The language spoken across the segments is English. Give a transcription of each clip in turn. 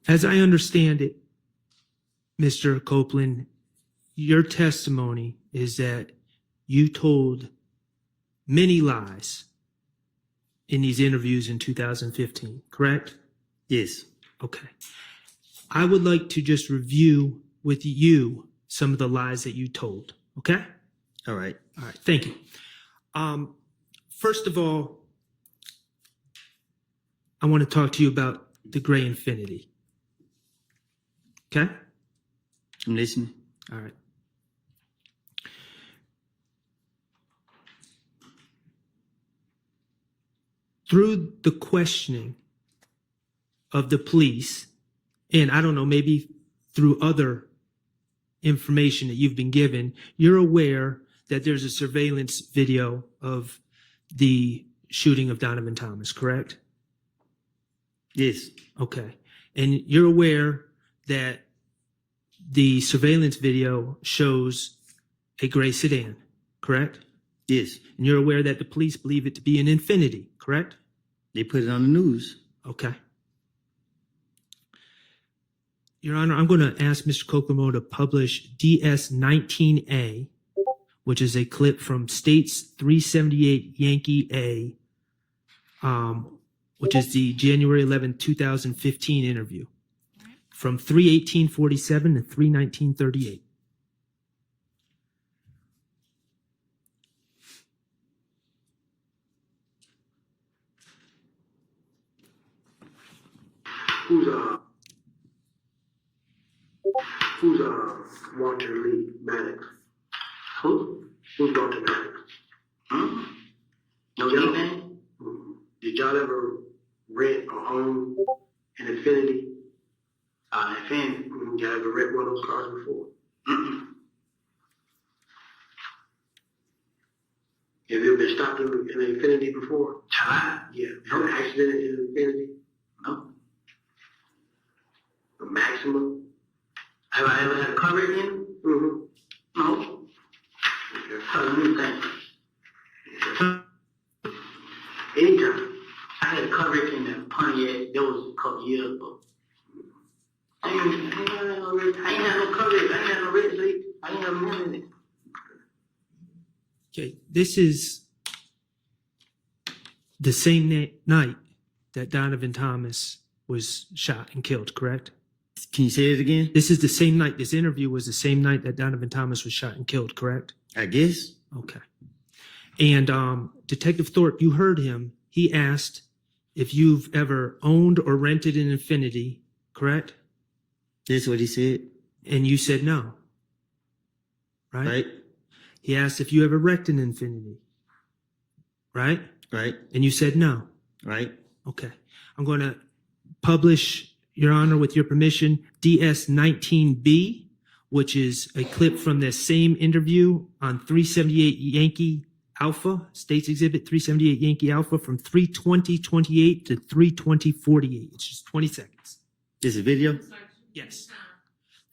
As I understand it, Mr. Copeland, your testimony is that you told many lies in these interviews in 2015, correct? Yes. Okay. I would like to just review with you some of the lies that you told, okay? All right. All right, thank you. First of all, I want to talk to you about the Gray Infinity. Okay? I'm listening. All right. Through the questioning of the police, and I don't know, maybe through other information that you've been given, you're aware that there's a surveillance video of the shooting of Donovan Thomas, correct? Yes. Okay. And you're aware that the surveillance video shows a gray sedan, correct? Yes. And you're aware that the police believe it to be an Infiniti, correct? They put it on the news. Okay. Your Honor, I'm going to ask Mr. Kokomo to publish DS-19A, which is a clip from States 378 Yankee A, which is the January 11, 2015 interview, from 3/18/47 to 3/19/38. Who's Walter Lee Maddox? Who? Who's Walter Maddox? No nickname? Did y'all ever rent or own an Infiniti? Infinity. Y'all ever rent one of those cars before? Have you ever been stopped in an Infiniti before? Yeah. Had an accident in an Infiniti? No. A Maxima? Have I ever had a car wreck in? Mm-hmm. No. Okay. Let me think. Anytime. I had a car wreck in the Pontiac. That was a couple years ago. I ain't had no car wreck. I ain't had no red leak. I ain't never had it. Okay, this is the same night that Donovan Thomas was shot and killed, correct? Can you say it again? This is the same night, this interview was the same night that Donovan Thomas was shot and killed, correct? I guess. Okay. And Detective Thorpe, you heard him. He asked if you've ever owned or rented an Infiniti, correct? That's what he said. And you said no, right? Right. He asked if you ever wrecked an Infiniti, right? Right. And you said no. Right. Okay. I'm going to publish, Your Honor, with your permission, DS-19B, which is a clip from the same interview on 378 Yankee Alpha, States Exhibit 378 Yankee Alpha, from 3/20/28 to 3/20/48. It's just 20 seconds. This is a video? Yes.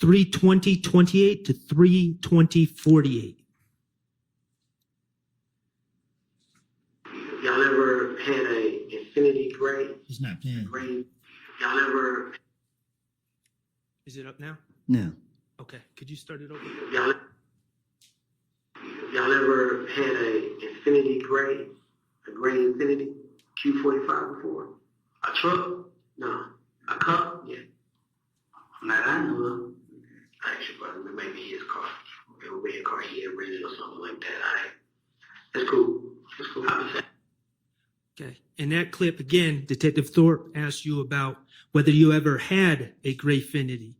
3/20/28 to 3/20/48. Y'all ever had a Infiniti Gray? He's not playing. Gray? Y'all ever? Is it up now? No. Okay. Could you start it over? Y'all ever had a Infiniti Gray? A Gray Infiniti Q45 before? A truck? No. A car? Yeah. Not I know of. I actually, but maybe his car. A red car he had rented or something like that. That's cool. That's cool. Okay. In that clip, again, Detective Thorpe asked you about whether you ever had a gray Infiniti,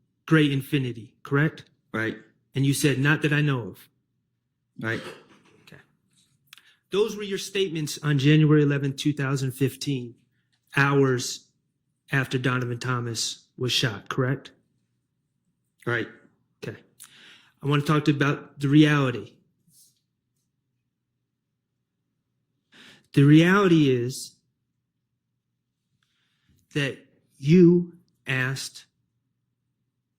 correct? Right. And you said, not that I know of. Right. Okay. Those were your statements on January 11, 2015, hours after Donovan Thomas was shot, correct? Right. Okay. I want to talk to you about the reality. The reality is that you asked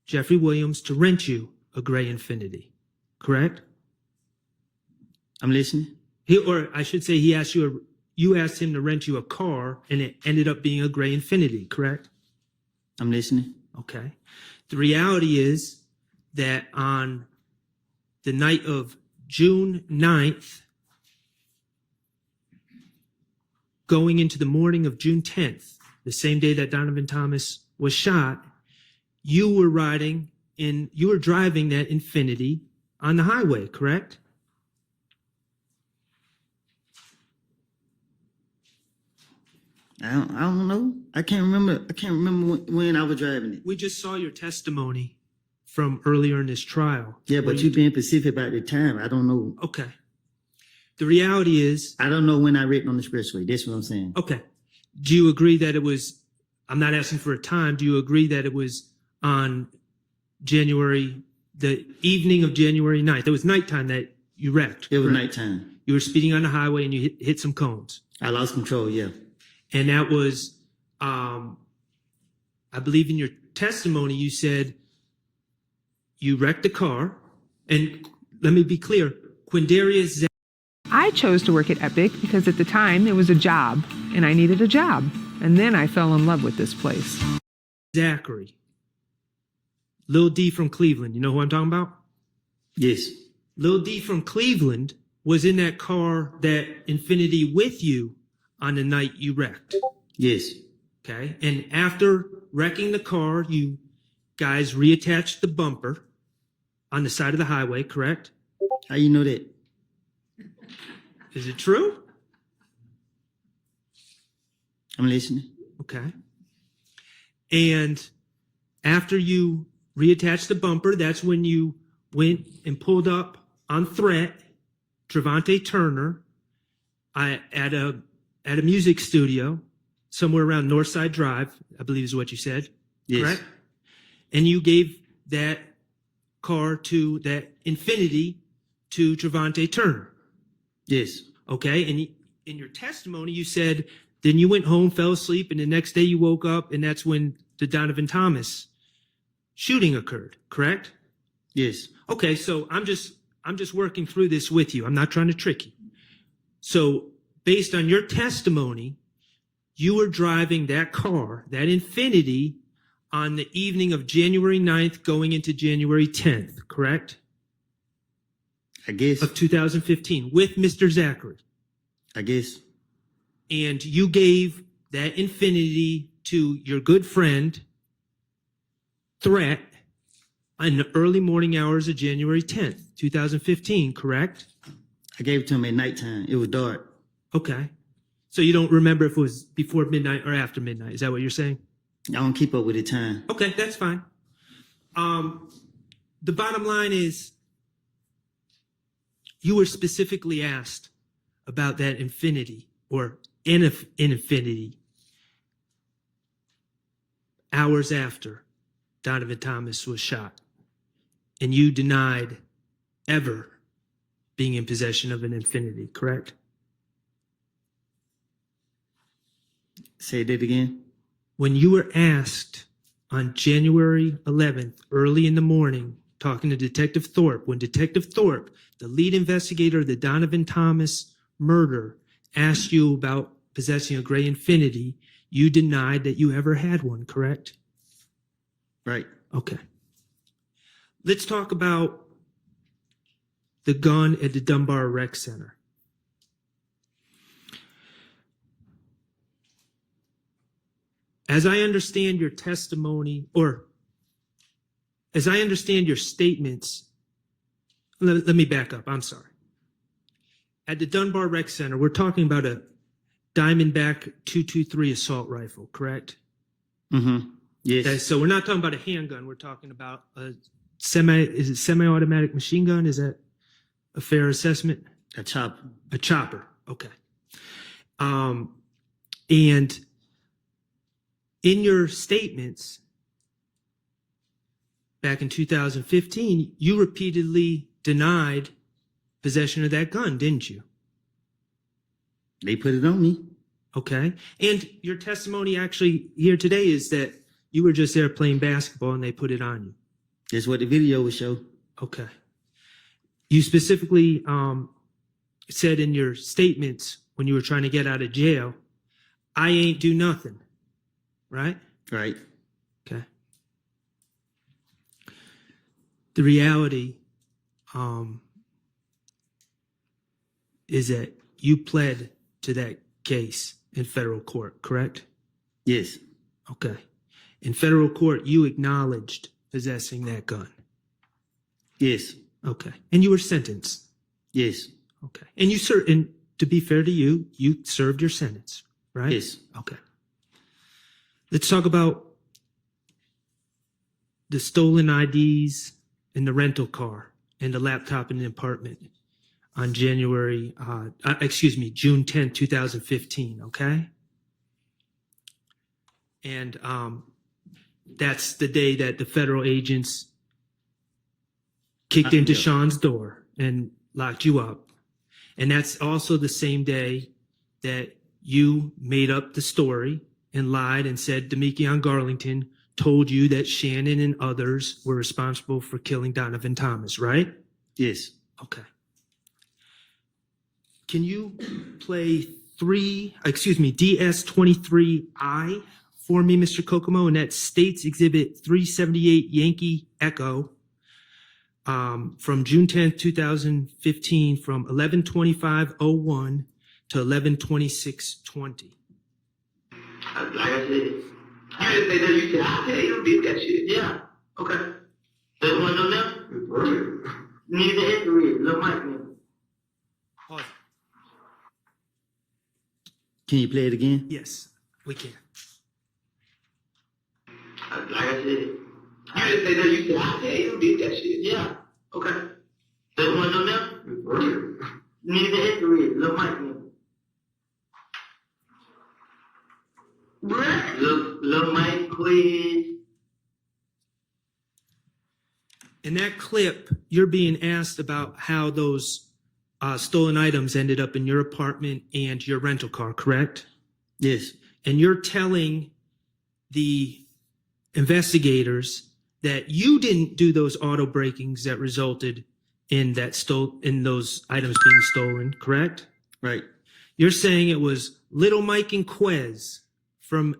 Jeffrey Williams to rent you a gray Infiniti, correct? I'm listening. Or I should say, you asked him to rent you a car, and it ended up being a gray Infiniti, correct? I'm listening. Okay. The reality is that on the night of June 9th, going into the morning of June 10th, the same day that Donovan Thomas was shot, you were driving that Infiniti on the highway, correct? I don't know. I can't remember when I was driving it. We just saw your testimony from earlier in this trial. Yeah, where but you being specific about the time. I don't know. Okay. The reality is, I don't know when I written on the expressway. That's what I'm saying. okay. Do you agree that it was, I'm not asking for a time, do you agree that it was on the evening of January 9th? It was nighttime that you wrecked. It was correct? nighttime. You were speeding on the highway and you hit some cones. I lost control, yeah. And that was, I believe in your testimony, you said you wrecked the car. And let me be clear, Quindarius I chose to work at Epic because at the time it was a job and I needed a job. And then I fell in love with this place. Zachary, Lil D from Cleveland, you know who I'm talking about? Yes. Lil D from Cleveland was in that car, that Infiniti, with you on the night you wrecked. Yes. Okay. And after wrecking the car, you guys reattached the bumper on the side of the highway, correct? How you know that? Is it true? I'm listening. Okay. And after you reattached the bumper, that's when you went and pulled up on threat Trevante Turner at a music studio somewhere around Northside Drive, I believe is what you said. Yes. Correct? And you gave that car to that Infiniti to Trevante Turner. Yes. Okay. And in your testimony, you said then you went home, fell asleep, and the next day you woke up, and that's when the Donovan Thomas shooting occurred. Correct? Yes. Okay. So I'm just working through this with you. I'm not trying to trick you. So based on your testimony, you were driving that car, that Infiniti, on the evening of January 9th going into January 10th, correct? I guess. Of 2015 with Mr. Zachary. I guess. And you gave that Infiniti to your good friend, Threat, in the early morning hours of January 10th, 2015, correct? I gave it to him at nighttime. It was dark. Okay. So you don't remember if it was before midnight or after midnight. Is that what you're saying? I don't keep up with the time. Okay, that's fine. The bottom line is you were specifically asked about that Infiniti or in Infiniti hours after Donovan Thomas was shot. And you denied ever being in possession of an Infiniti, correct? Say that again. When you were asked on January 11th, early in the morning, talking to Detective Thorpe, when Detective Thorpe, the lead investigator of the Donovan Thomas murder, asked you about possessing a gray Infiniti, you denied that you ever had one, correct? Right. Okay. Let's talk about the gun at the Dunbar Rec Center. As I understand your testimony, or as I understand your statements, let me back up. I'm sorry. At the Dunbar Rec Center, we're talking about a Diamondback 223 assault rifle, correct? Mm-hmm. Yes. Okay, so we're not talking about a handgun. We're talking about a semi-automatic machine gun? Is that a fair assessment? A chopper. A chopper. Okay. And in your statements back in 2015, you repeatedly denied possession of that gun, didn't you? They put it on me. Okay. And your testimony actually here today is that you were just there playing basketball and they put it on you. That's what the video would show. Okay. You specifically said in your statements when you were trying to get out of jail, I ain't do nothing, right? Right. Okay. The reality is that you pled to that case in federal court, correct? Yes. Okay. In federal court, you acknowledged possessing that gun. Yes. Okay. And you were sentenced. Yes. Okay. And and to be fair to you, you served your sentence, right? Yes. Okay. Let's talk about the stolen IDs and the rental car and the laptop in the apartment on June 10th, 2015, okay? And that's the day that the federal agents kicked into Yeah. Sean's door and locked you up. And that's also the same day that you made up the story and lied and said Demekion Garlington told you that Shannon and others were responsible for killing Donovan Thomas, right? Yes. Okay. Can you play DS23I for me, Mr. Kokomo? And that's States Exhibit 378 Yankee Echo from June 10th, 2015, from 11:25:01 to 11:26:20. Like I said, you didn't say that. You said, I tell you, did that shit. Yeah. Okay. There's one of them. Need the history. Little Mike. Pause. Can you play it again? Yes, we can. Like I said, you didn't say that. You said, I tell you, did that shit. Yeah. Okay. There's one of them. Need the history. Little Mike. Little Mike, please. In that clip, you're being asked about how those stolen items ended up in your apartment and your rental car, correct? Yes. And you're telling the investigators that you didn't do those auto breakings that resulted in those items being stolen, correct? Right. You're saying it was Little Mike and Quez from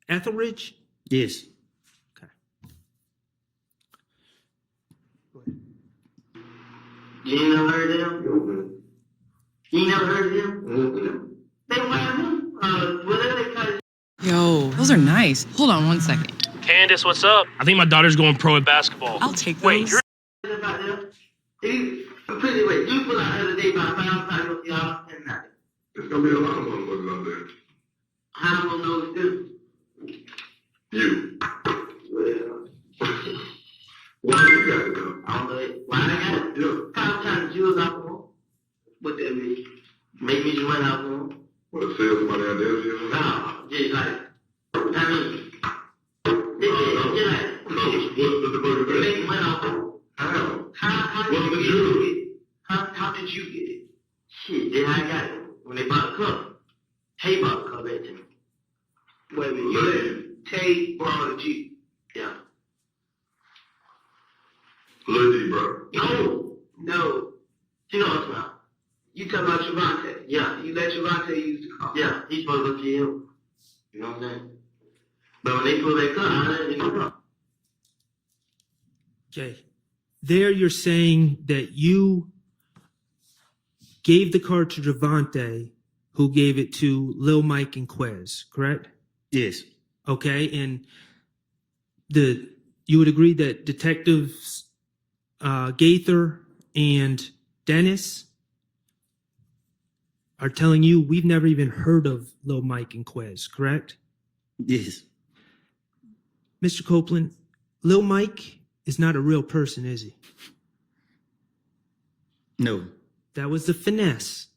Etheridge? Yes. Okay. You ain't never heard of them? You ain't never heard of them? They wear them. Whatever they call it. Yo, those are nice. Hold on one second. Candace, what's up? I think my daughter's going pro at basketball. I'll take those. Wait, you're About them. I'm pretty wait. You pull out the other day by 5 o'clock of y'all and nothing. There's gonna be a lot of motherfuckers out there. How am I gonna know it's them? You. Well, Why you got to go? I don't know it. Why I got it? Yeah. How time jewels alcohol? What that mean? Make me join alcohol? What, sell somebody out there? No, just like, I mean, just like, What's the burger they make thing? money alcohol. How? How did What's the you jewel? get it? How did you get it? Shit, then I got it. When they bought the cup. Tay bought the cup at me. Wait a minute, you let Tay borrow the Jeep. Yeah. Lil D, bro. No. You know what I'm talking about. You talking about Trevante. Yeah. You let Trevante use the car. Yeah, he's supposed to go to jail. You know what I'm saying? But when they pull that car, I let it go. Okay. There you're saying that you gave the car to Javante, who gave it to Lil Mike and Quez, correct? Yes. Okay, and you would agree that detectives Gaither and Dennis are telling you we've never even heard of Lil Mike and Quez, correct? Yes. Mr. Copeland, Lil Mike is not a real person, is he? No. That was the finesse.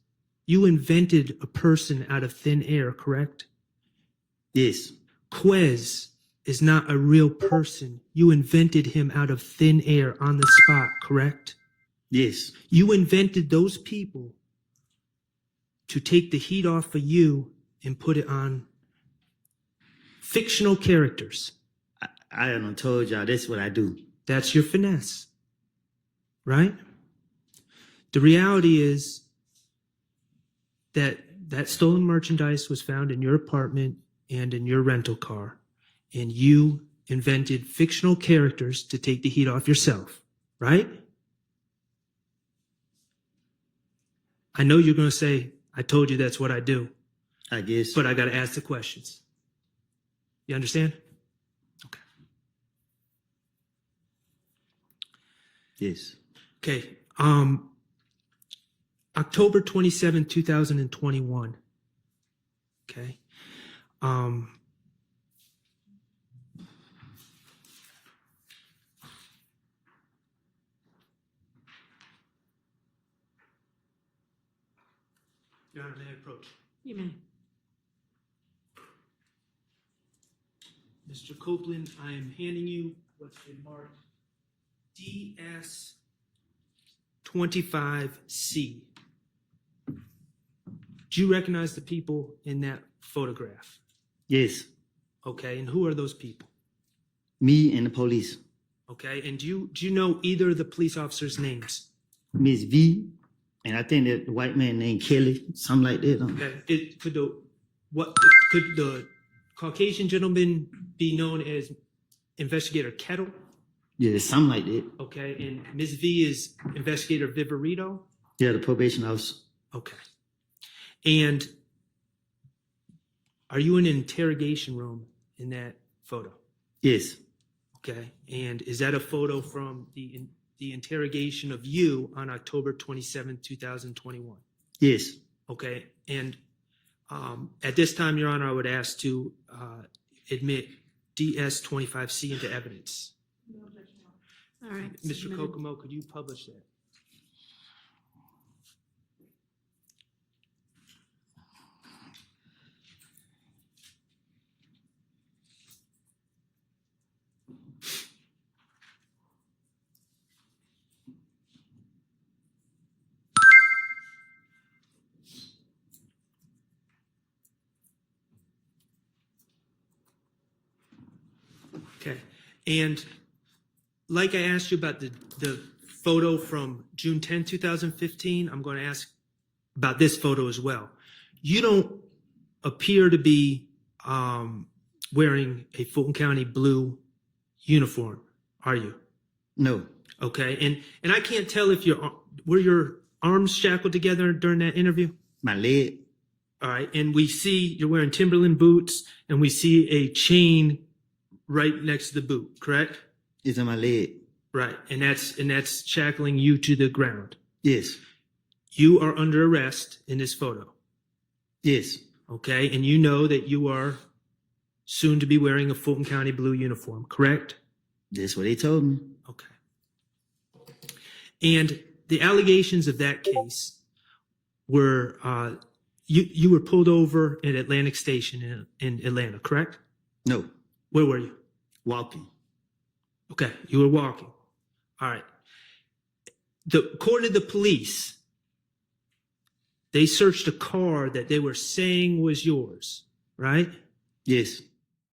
You invented a person out of thin air, correct? Yes. Quez is not a real person. You invented him out of thin air on the spot, correct? Yes. You invented those people to take the heat off of you and put it on fictional characters. I done told y'all that's what I do. That's your finesse, right? The reality is that stolen merchandise was found in your apartment and in your rental car, and you invented fictional characters to take the heat off yourself, right? I know you're going to say, I told you that's what I do, I guess. but I got to ask the questions. You understand? Okay. Yes. Okay. October 27, 2021. Okay. Your Honor, may I approach? You may. Mr. Copeland, I am handing you what's been marked DS 25C. Do you recognize the people in that photograph? Yes. Okay, and who are those people? Me and the police. Okay, and do you know either of the police officers' names? Miss V, and I think that the white man named Kelly, something like that. Okay, could the Caucasian gentleman be known as Investigator Kettle? Yeah, something like that. Okay, and Ms. V is Investigator Viverito? Yeah, the probation officer. Okay. And are you in an interrogation room in that photo? Yes. Okay. And is that a photo from the interrogation of you on October 27, 2021? Yes. Okay. And at this time, Your Honor, I would ask to admit DS 25C into evidence. All right. Mr. Kokomo, could you publish that? Okay. And like I asked you about the photo from June 10, 2015, I'm going to ask about this photo as well. You don't appear to be wearing a Fulton County blue uniform, are you? No. Okay. And I can't tell if were your arms shackled together during that interview? My leg. All right. And we see you're wearing Timberland boots and we see a chain right next to the boot, correct? It's in my leg. Right. And that's shackling you to the ground. Yes. You are under arrest in this photo. Yes. Okay. And you know that you are soon to be wearing a Fulton County blue uniform, correct? That's what they told me. Okay. And the allegations of that case were you were pulled over at Atlantic Station in Atlanta, correct? No. Where were you? Walking. Okay, you were walking. All right. According to the police, they searched a car that they were saying was yours, right? Yes.